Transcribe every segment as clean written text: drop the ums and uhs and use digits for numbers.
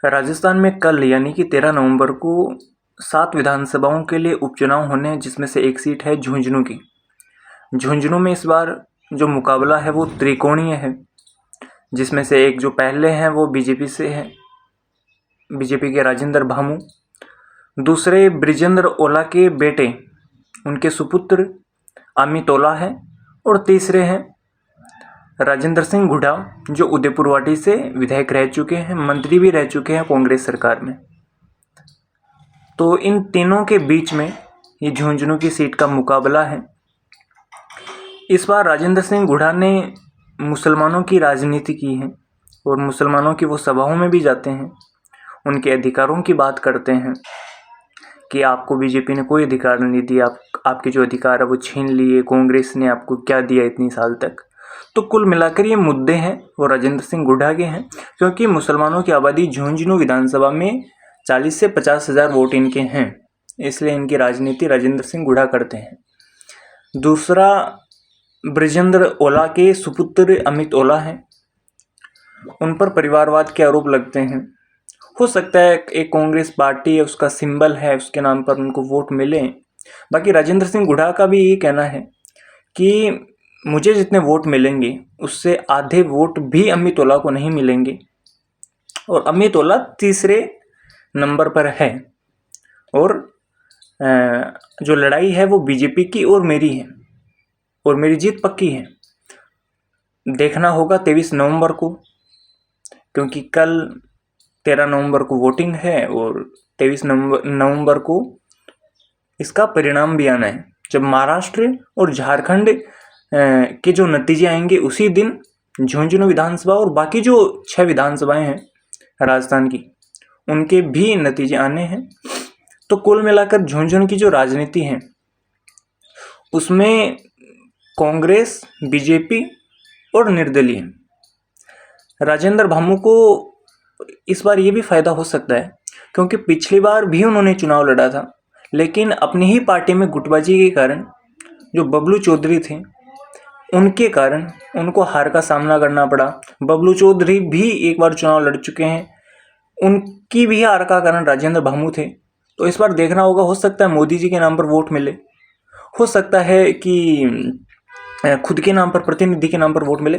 राजस्थान में कल यानी कि 13 नवंबर को 7 विधानसभाओं के लिए उपचुनाव होने हैं, जिसमें से एक सीट है झुंझुनू की। झुंझुनू में इस बार जो मुकाबला है वो त्रिकोणीय है, जिसमें से एक जो पहले हैं वो बीजेपी से है, बीजेपी के राजेंद्र भामू। दूसरे ब्रिजेंद्र ओला के बेटे, उनके सुपुत्र अमित ओला है। और तीसरे हैं राजेंद्र सिंह हुड्डा, जो उदयपुर वाटी से विधायक रह चुके हैं, मंत्री भी रह चुके हैं कांग्रेस सरकार में। तो इन तीनों के बीच में ये झुंझुनू की सीट का मुकाबला है। इस बार राजेंद्र सिंह हुड्डा ने मुसलमानों की राजनीति की है और मुसलमानों की वो सभाओं में भी जाते हैं, उनके अधिकारों की बात करते हैं कि आपको बीजेपी ने कोई अधिकार नहीं दिया, आपके जो अधिकार है वो छीन लिए, कांग्रेस ने आपको क्या दिया इतनी साल तक। तो कुल मिलाकर ये मुद्दे हैं वो राजेंद्र सिंह हुड्डा के हैं, क्योंकि मुसलमानों की आबादी झुंझुनू विधानसभा में 40 से 50 हज़ार वोट इनके हैं, इसलिए इनकी राजनीति राजेंद्र सिंह हुड्डा करते हैं। दूसरा ब्रिजेंद्र ओला के सुपुत्र अमित ओला हैं, उन पर परिवारवाद के आरोप लगते हैं। हो सकता है एक कांग्रेस पार्टी है, उसका सिंबल है, उसके नाम पर उनको वोट मिले। बाकी राजेंद्र सिंह हुड्डा का भी ये कहना है कि मुझे जितने वोट मिलेंगे उससे आधे वोट भी अमित ओला को नहीं मिलेंगे, और अमित ओला तीसरे नंबर पर है। और जो लड़ाई है वो बीजेपी की और मेरी है, और मेरी जीत पक्की है। देखना होगा 23 नवंबर को, क्योंकि कल 13 नवंबर को वोटिंग है और 23 नवंबर को इसका परिणाम भी आना है। जब महाराष्ट्र और झारखंड के जो नतीजे आएंगे उसी दिन झुंझुनू विधानसभा और बाकी जो 6 विधानसभाएं हैं राजस्थान की, उनके भी नतीजे आने हैं। तो कुल मिलाकर झुंझुनू की जो राजनीति है उसमें कांग्रेस, बीजेपी और निर्दलीय। राजेंद्र भामू को इस बार ये भी फायदा हो सकता है, क्योंकि पिछली बार भी उन्होंने चुनाव लड़ा था, लेकिन अपनी ही पार्टी में गुटबाजी के कारण जो बबलू चौधरी थे उनके कारण उनको हार का सामना करना पड़ा। बबलू चौधरी भी एक बार चुनाव लड़ चुके हैं, उनकी भी हार का कारण राजेंद्र भामू थे। तो इस बार देखना होगा, हो सकता है मोदी जी के नाम पर वोट मिले, हो सकता है कि खुद के नाम पर, प्रतिनिधि के नाम पर वोट मिले।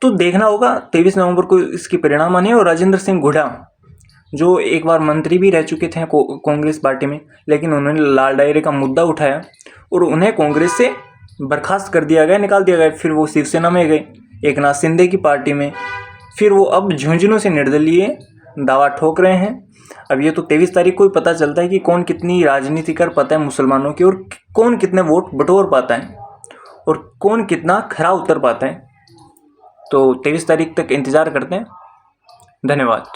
तो देखना होगा 23 नवंबर को इसकी परिणाम आने। और राजेंद्र सिंह हुड्डा जो एक बार मंत्री भी रह चुके थे कांग्रेस पार्टी में, लेकिन उन्होंने लाल डायरे का मुद्दा उठाया और उन्हें कांग्रेस से बर्खास्त कर दिया गया, निकाल दिया गया। फिर वो शिवसेना में गए, एकनाथ शिंदे की पार्टी में। फिर वो अब झुंझुनू से निर्दलीय दावा ठोक रहे हैं। अब ये तो 23 तारीख को ही पता चलता है कि कौन कितनी राजनीति कर पाता है मुसलमानों की, और कौन कितने वोट बटोर पाता है और कौन कितना खरा उतर पाता है। तो 23 तारीख तक इंतज़ार करते हैं। धन्यवाद।